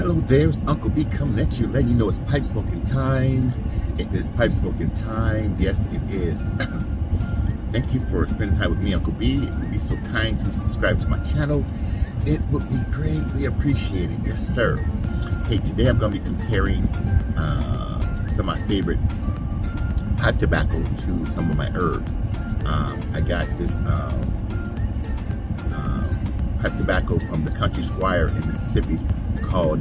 Hello there, it's Uncle B coming at you, letting you know it's pipe smoking time. It is pipe smoking time. Yes, it is. Thank you for spending time with me, Uncle B. If you'd be so kind to subscribe to my channel, it would be greatly appreciated. Yes, sir. Hey, today I'm going to be comparing some of my favorite pipe tobacco to some of my herbs. I got this pipe tobacco from the Country Squire in Mississippi called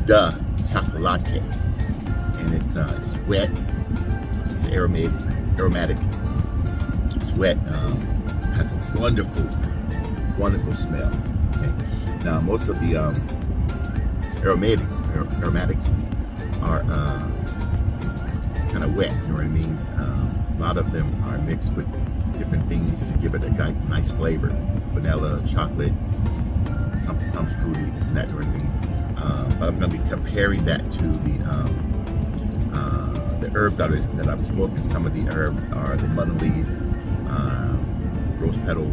the Chocolate, and it's wet. It's aromatic. It's wet. Has a wonderful smell. Okay. Now most of the aromatics are kind of wet. You know what I mean? A lot of them are mixed with different things to give it a nice flavor. Vanilla, chocolate, some fruity, this and that. You know what I mean? But I'm going to be comparing that to the herbs that I've been smoking. Some of the herbs are the mutton leaf, rose petal,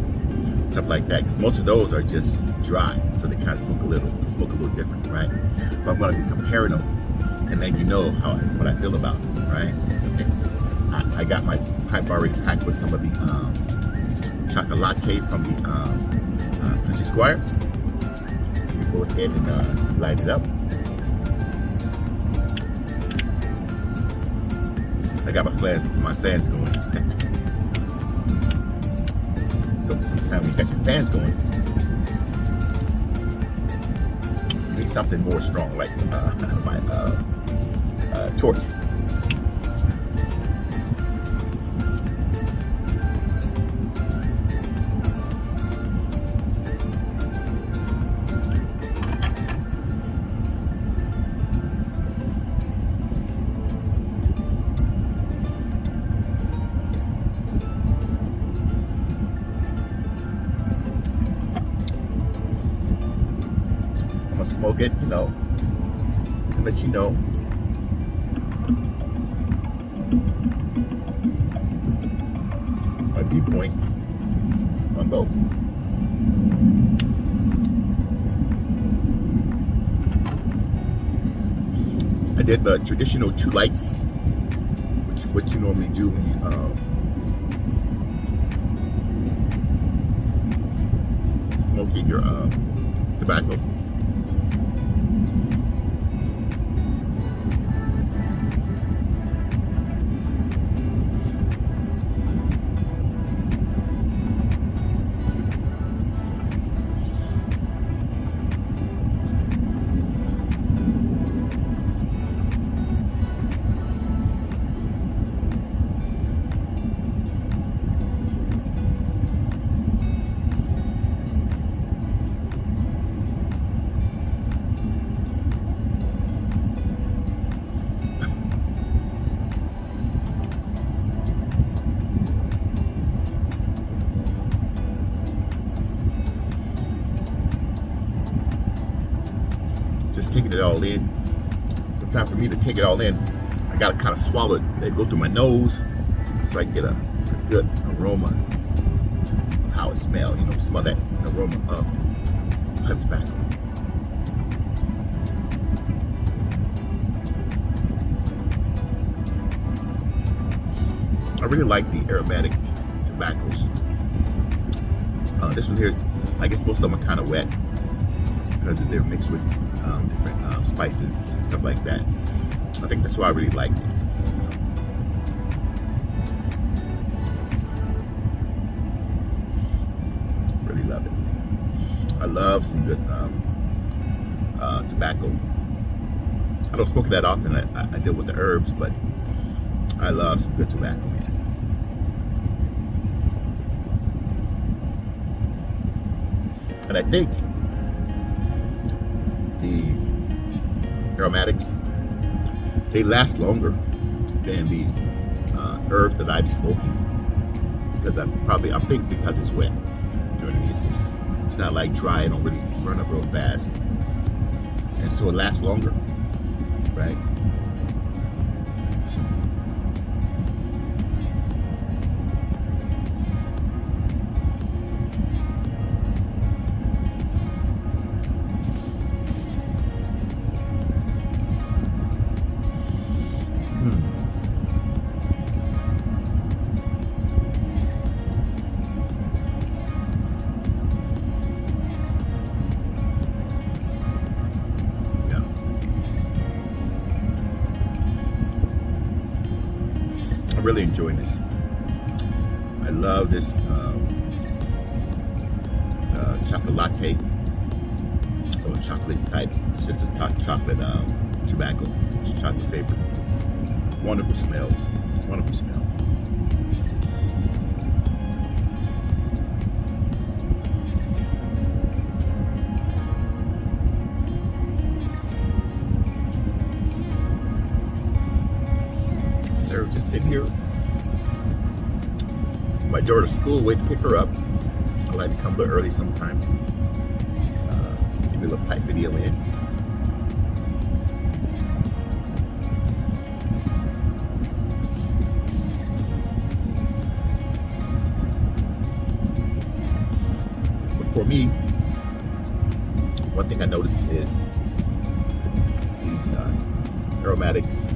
stuff like that. Because most of those are just dry, so they kind of smoke a little different, right? But I'm going to be comparing them and letting you know what I feel about them, right? Okay. I got my pipe already packed with some of the chocolate from the Country Squire. Go ahead and light it up. I got my fans going. So sometimes when you got your fans going, you need something more strong, like my torch. Smoke it, you know, and let you know. My viewpoint on both. I did the traditional 2 lights, what you normally do when you smoking your tobacco. Just taking it all in. Sometimes for me to take it all in, I gotta kind of swallow it. Let it go through my nose so I can get a good aroma of how it smells. You know, smell that aroma of pipe tobacco. I really like the aromatic tobaccos. This one here, I guess most of them are kind of wet because they're mixed with different spices and stuff like that. I think that's why I really liked it. Really love it. I love some good tobacco. I don't smoke it that often. I deal with the herbs, but I love some good tobacco, man. And I think the aromatics, they last longer than the herbs that I be smoking, because I'm thinking because it's wet. You know what I mean? It's not like dry. It don't really burn up real fast, and so it lasts longer, right? So, I'm really enjoying this. I love this chocolate latte or chocolate type. It's just a chocolate tobacco, it's chocolate vapor. Wonderful smells, wonderful smell. So just sit here. My daughter's school, wait to pick her up. I like to come a little early sometimes. Give me a little pipe video in. But for me, one thing I noticed is the aromatics,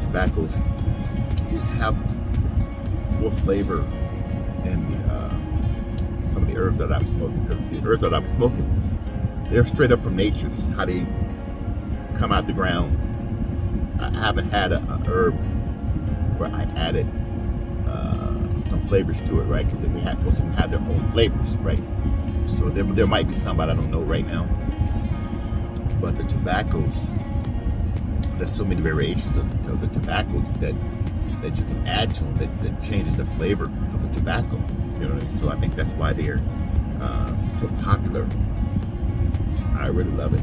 tobaccos, just have more flavor than some of the herbs that I'm smoking, because the herbs that I'm smoking, they're straight up from nature. This is how they come out the ground. I haven't had a herb where I added some flavors to it, right? Because most of them have their own flavors, right? So there might be some, but I don't know right now. But the tobaccos, there's so many variations of the tobaccos that you can add to them that changes the flavor of the tobacco. You know what I mean? So I think that's why they're so popular. I really love it.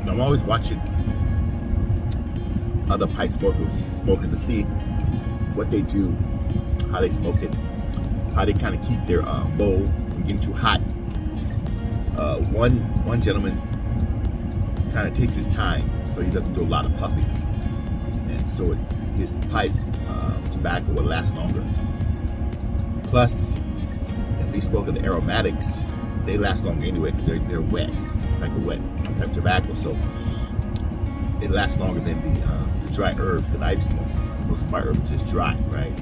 I'm always watching other pipe smokers to see what they do, how they smoke it, how they kind of keep their bowl from getting too hot. One gentleman kind of takes his time, so he doesn't do a lot of puffing, and so his pipe tobacco will last longer. Plus, if he's smoking the aromatics, they last longer anyway because they're wet. It's like a wet type of tobacco, so it lasts longer than the dry herbs that I've smoked. Most of my herbs are just dry, right?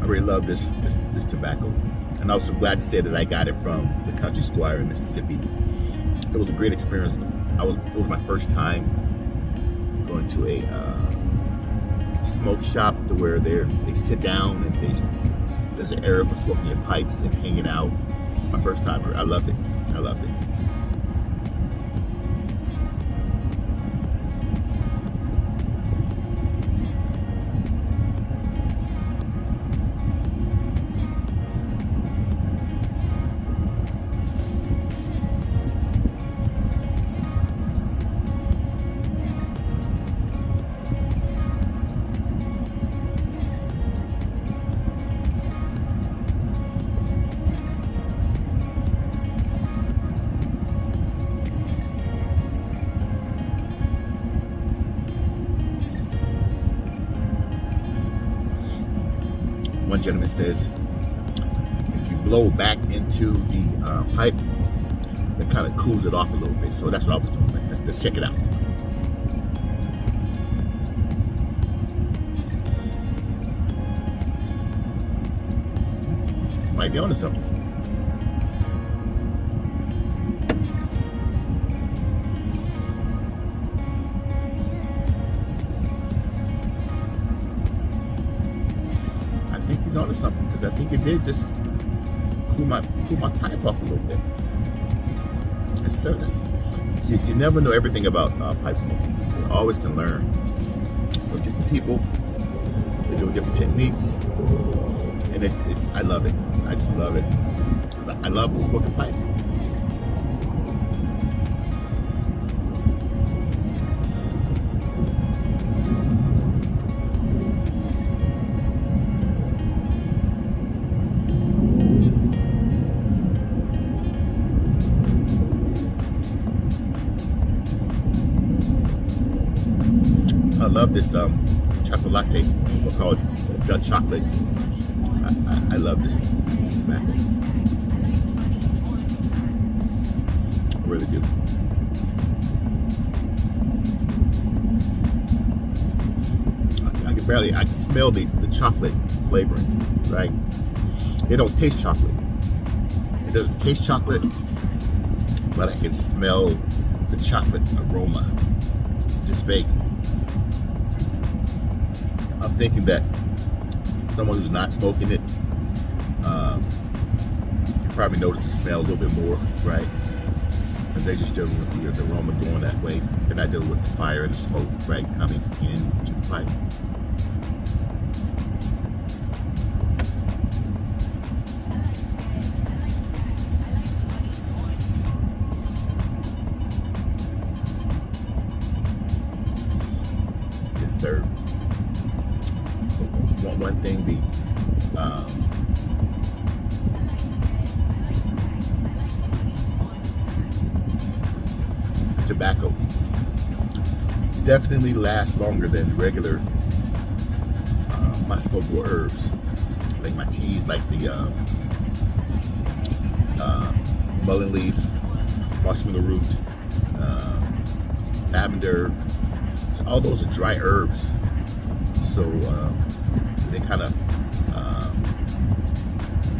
I really love this tobacco, and I'm also glad to say that I got it from the Country Squire in Mississippi. It was a great experience. It was my first time going to a smoke shop to where they sit down and there's an area for smoking your pipes and hanging out. My first time, I loved it. I loved it. One gentleman says, if you blow back into the pipe, that kind of cools it off a little bit. So that's what I was doing. Let's check it out. Might be onto something. I think he's onto something, because I think it did just cool my pipe off a little bit. So you never know everything about pipe smoking. You always can learn from different people. They do different techniques, and I love it. I just love it. I love smoking pipes. love this chocolate latte. We'll call it the chocolate. I love this tobacco. I really do. I can smell the chocolate flavoring, right? It don't taste chocolate. It doesn't taste chocolate, but I can smell the chocolate aroma, just vague. I'm thinking that someone who's not smoking it, you probably notice the smell a little bit more, right? Because they're just dealing with the aroma going that way. They're not dealing with the fire and the smoke, right, coming into the pipe. Yes, sir. One thing, tobacco definitely lasts longer than regular my smokable herbs, like my teas, like the mullein leaf, marshmallow root, lavender. So all those are dry herbs, so they kind of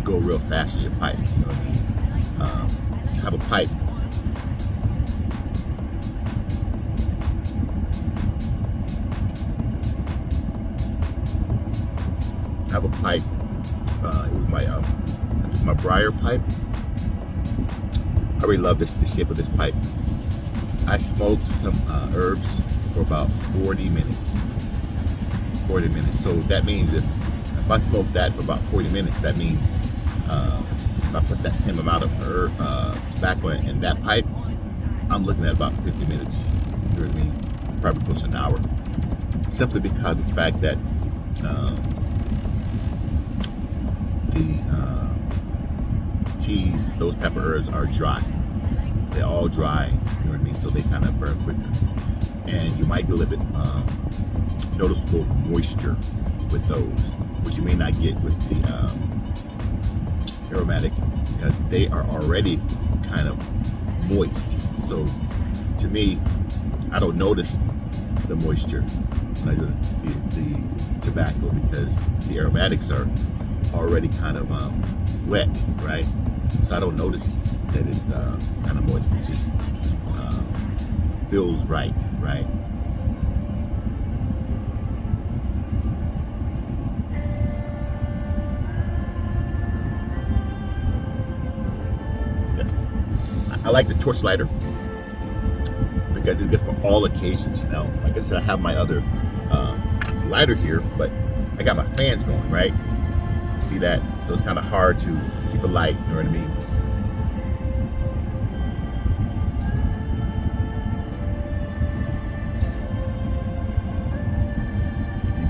go real fast in your pipe. You know what I mean? Have a pipe. It was my briar pipe. I really love the shape of this pipe. I smoked some herbs for about 40 minutes. 40 minutes. So that means if I smoke that for about 40 minutes, that means if I put that same amount of tobacco in that pipe, I'm looking at about 50 minutes. You know what I mean? Probably close to an hour. Simply because of the fact that teas, those type of herbs are dry. They're all dry, you know what I mean? So they kind of burn quicker. And you might get a little bit noticeable moisture with those, which you may not get with the aromatics, because they are already kind of moist. So to me, I don't notice the moisture when I do the tobacco, because the aromatics are already kind of wet, right? So I don't notice that it's kind of moist. It just feels right? Yes. I like the torch lighter because it's good for all occasions. You know, like I said, I have my other lighter here, but I got my fans going, right? See that? So it's kind of hard to keep it light, you know what I mean?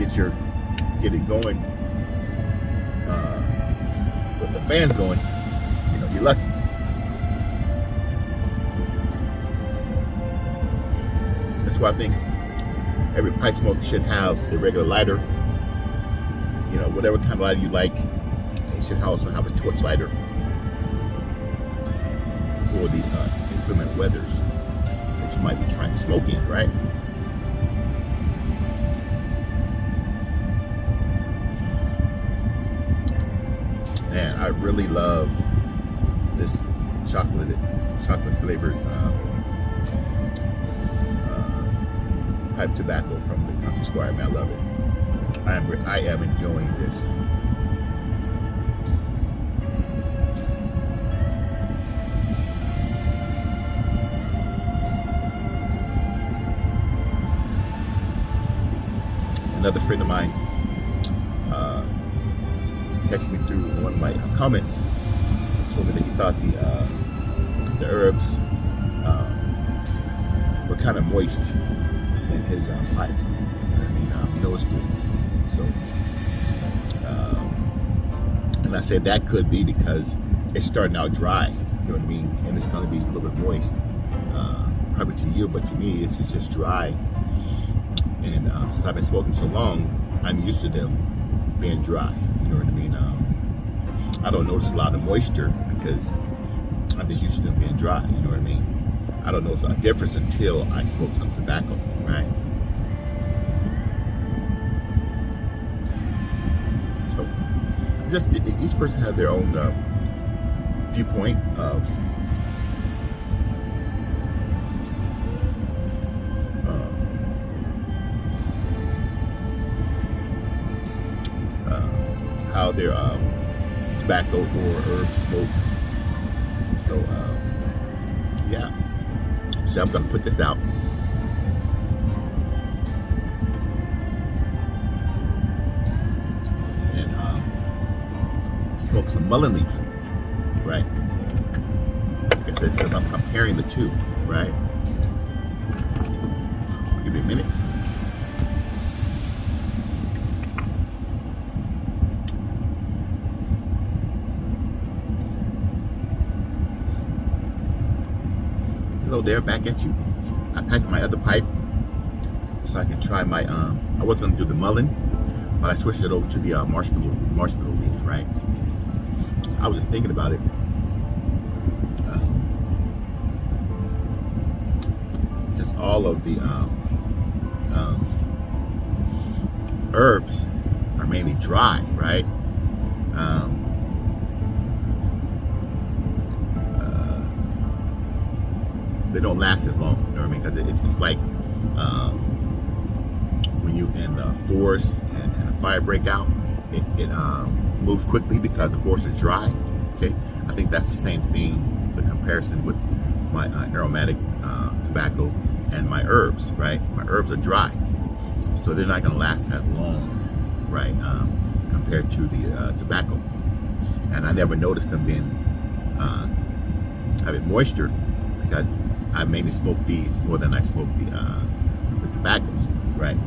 If you get it going with the fans going, you know, you're lucky. That's why I think every pipe smoker should have a regular lighter. You know, whatever kind of lighter you like. You should also have a torch lighter for the inclement weathers that you might be trying to smoke in, right? Man, I really love this chocolate flavored pipe tobacco from the Country Squire. Man, I love it. I am enjoying this. Another friend of mine texted me through one of my comments, told me that he thought the herbs were kind of moist in his pipe. I mean, noticeably. So, and I said that could be because it's starting out dry. You know what I mean? And it's going to be a little bit moist, probably to you, but to me, it's just dry. And since I've been smoking so long, I'm used to them being dry. You know what I mean? I don't notice a lot of moisture because I'm just used to them being dry. You know what I mean? I don't notice a difference until I smoke some tobacco, right? So, just each person has their own viewpoint of how their tobacco or herb smoke. So yeah, so I'm gonna put this out. And smoke some mullein leaf, right? Like I said, because I'm comparing the two, right? I'll give you a minute. Hello there, back at you. I packed my other pipe so I can try my, I was gonna do the mullein, but I switched it over to the marshmallow leaf, right? I was just thinking about it. Just all of the herbs are mainly dry, right? They don't last as long, you know what I mean? Because it's just like when you in the forest and a fire break out, it moves quickly because the forest is dry. Okay, I think that's the same thing. The comparison with my aromatic tobacco and my herbs, right? My herbs are dry, so they're not going to last as long, right? Compared to the tobacco, and I never noticed them being having moisture because I mainly smoke these more than I smoke the tobaccos, right?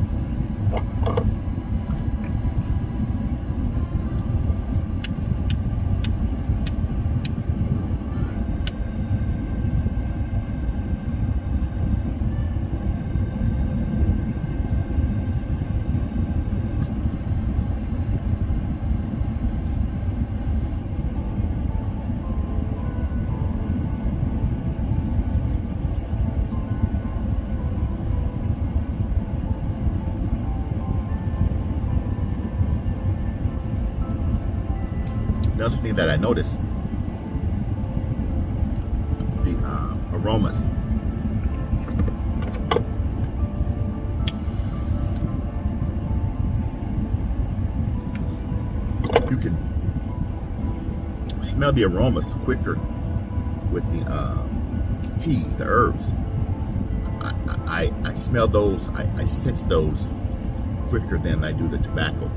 Another thing that I noticed, the aromas. You can smell the aromas quicker with the teas, the herbs. I smell those, I sense those quicker than I do the tobacco.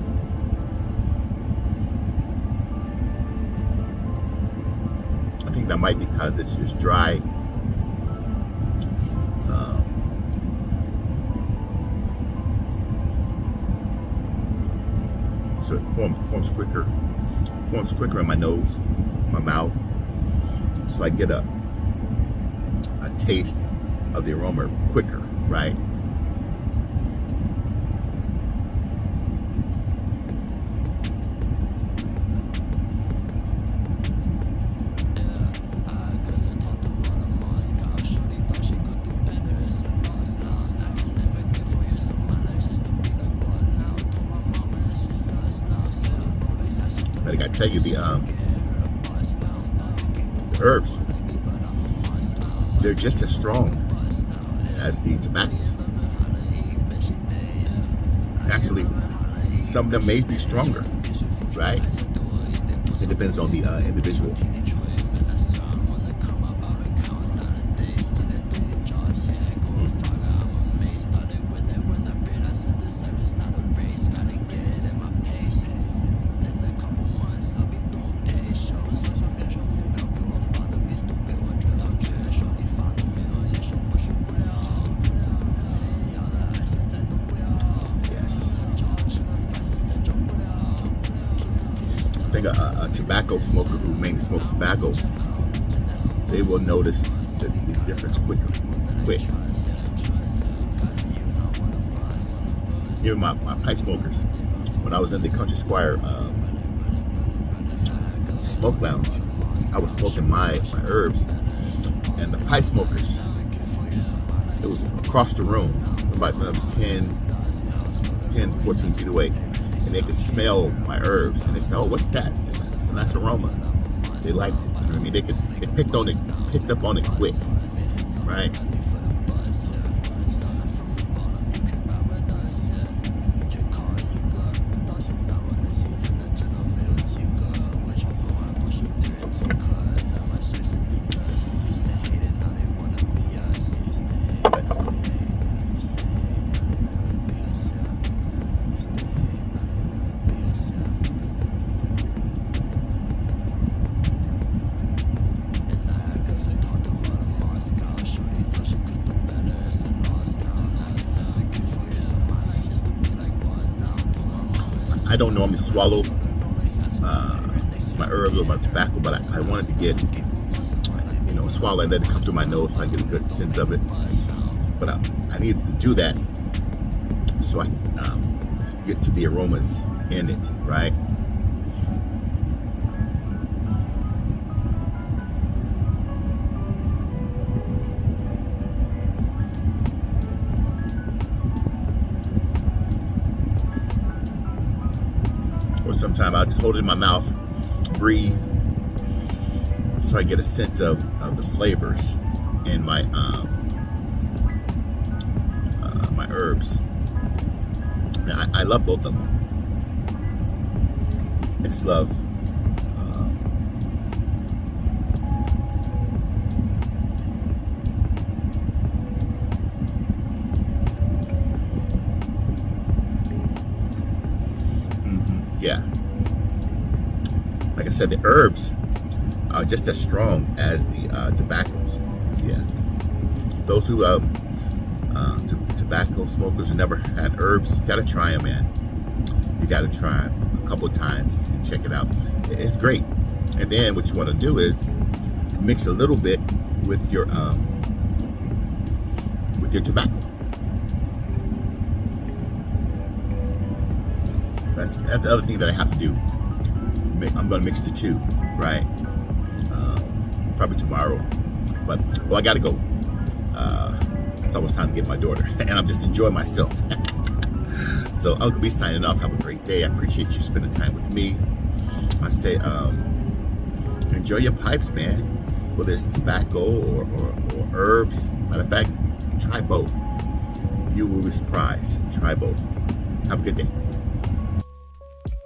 I think that might be because it's just dry. So it forms quicker in my nose, my mouth. So I get a taste of the aroma quicker, right? Like I tell you, the herbs, they're just as strong as the tobaccos. Actually, some of them may be stronger, right? It depends on the individual. I think a tobacco smoker who mainly smokes tobacco, they will notice the difference quick. even my pipe smokers. When I was in the Country Squire smoke lounge, I was smoking my herbs, and the pipe smokers, it was across the room, about 10 to 14 feet away, and they could smell my herbs, and they said, "Oh, what's that? It's a nice aroma." They liked it. You know what I mean? They picked up on it quick, right? I don't normally swallow my herbs or my tobacco, but I wanted to get, swallow and let it come through my nose so I get a good sense of it. But I needed to do that so I can get to the aromas in it, right? Or sometimes I'll just hold it in my mouth, breathe, so I get a sense of the flavors in my my herbs. Now, I love both of them. I just love yeah. Like I said, the herbs are just as strong as the tobaccos. Yeah. Those who tobacco smokers who never had herbs, you gotta try them, man. You gotta try them a couple of times and check it out. It's great. And then what you want to do is mix a little bit with your tobacco. That's the other thing that I have to do. I'm gonna mix the two, right? Probably tomorrow. But I gotta go. It's almost time to get my daughter, and I'm just enjoying myself. So Uncle B signing off. Have a great day. I appreciate you spending time with me. I say, enjoy your pipes, man. Whether it's tobacco or herbs. Matter of fact, try both. You will be surprised. Try both. Have a good day.